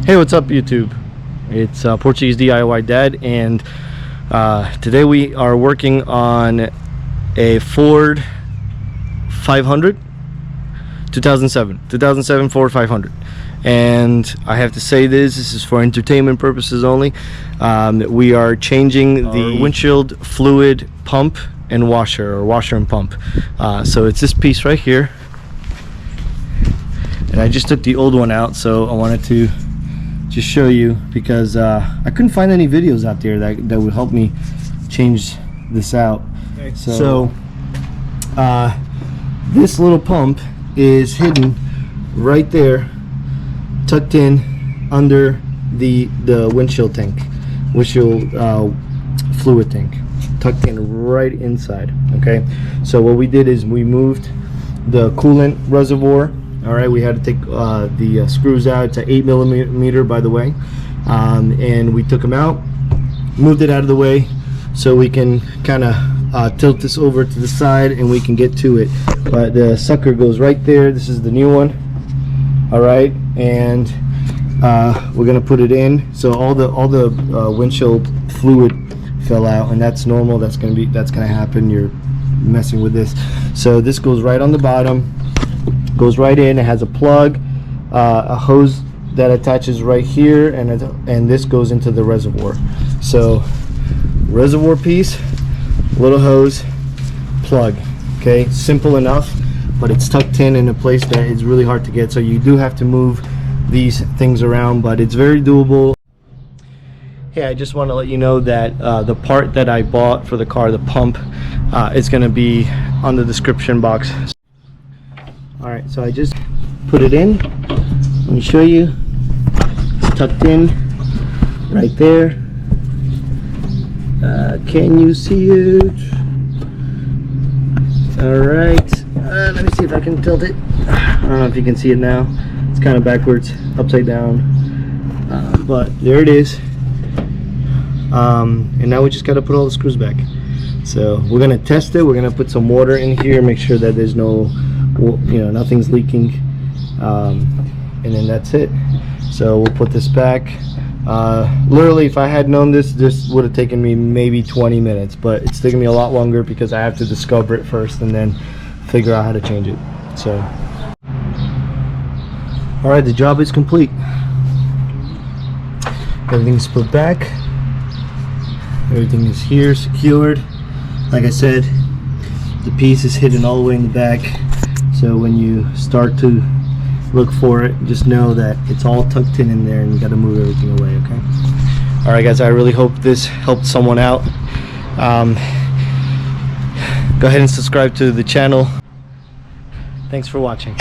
Hey, what's up YouTube? It's Portuguese DIY Dad, and today we are working on a Ford 500 2007 Ford 500, and I have to say this is for entertainment purposes only. We are changing the windshield fluid pump and washer, or washer and pump. So it's this piece right here, and I just took the old one out, so I wanted to just show you because I couldn't find any videos out there that would help me change this out. Okay. So this little pump is hidden right there, tucked in under the windshield tank, windshield fluid tank, tucked in right inside. Okay, so what we did is we moved the coolant reservoir. All right, we had to take the screws out. It's an 8mm, by the way, and we took them out, moved it out of the way so we can kind of tilt this over to the side and we can get to it. But the sucker goes right there. This is the new one. All right, and we're gonna put it in. So all the windshield fluid fell out, and that's normal. That's gonna happen. You're messing with this. So this goes right on the bottom. Goes right in. It has a plug, a hose that attaches right here, and this goes into the reservoir. So reservoir piece, little hose, plug. Okay, simple enough, but it's tucked in a place that is really hard to get, so you do have to move these things around, but it's very doable. Hey, I just want to let you know that the part that I bought for the car, the pump, is going to be on the description box. Alright, so I just put it in. Let me show you. It's tucked in right there. Can you see it? Alright, let me see if I can tilt it. I don't know if you can see it now. It's kind of backwards, upside down, but there it is. And now we just got to put all the screws back. So we're going to test it. We're going to put some water in here, make sure that there's no, nothing's leaking, and then that's it. So we'll put this back. Literally, if I had known this would have taken me maybe 20 minutes, but it's taking me a lot longer because I have to discover it first and then figure out how to change it. So all right, the job is complete. Everything's put back, everything is here secured. Like I said, the piece is hidden all the way in the back, so when you start to look for it, just know that it's all tucked in there, and you got to move everything away. Okay. All right, guys, I really hope this helped someone out. Go ahead and subscribe to the channel. Thanks for watching.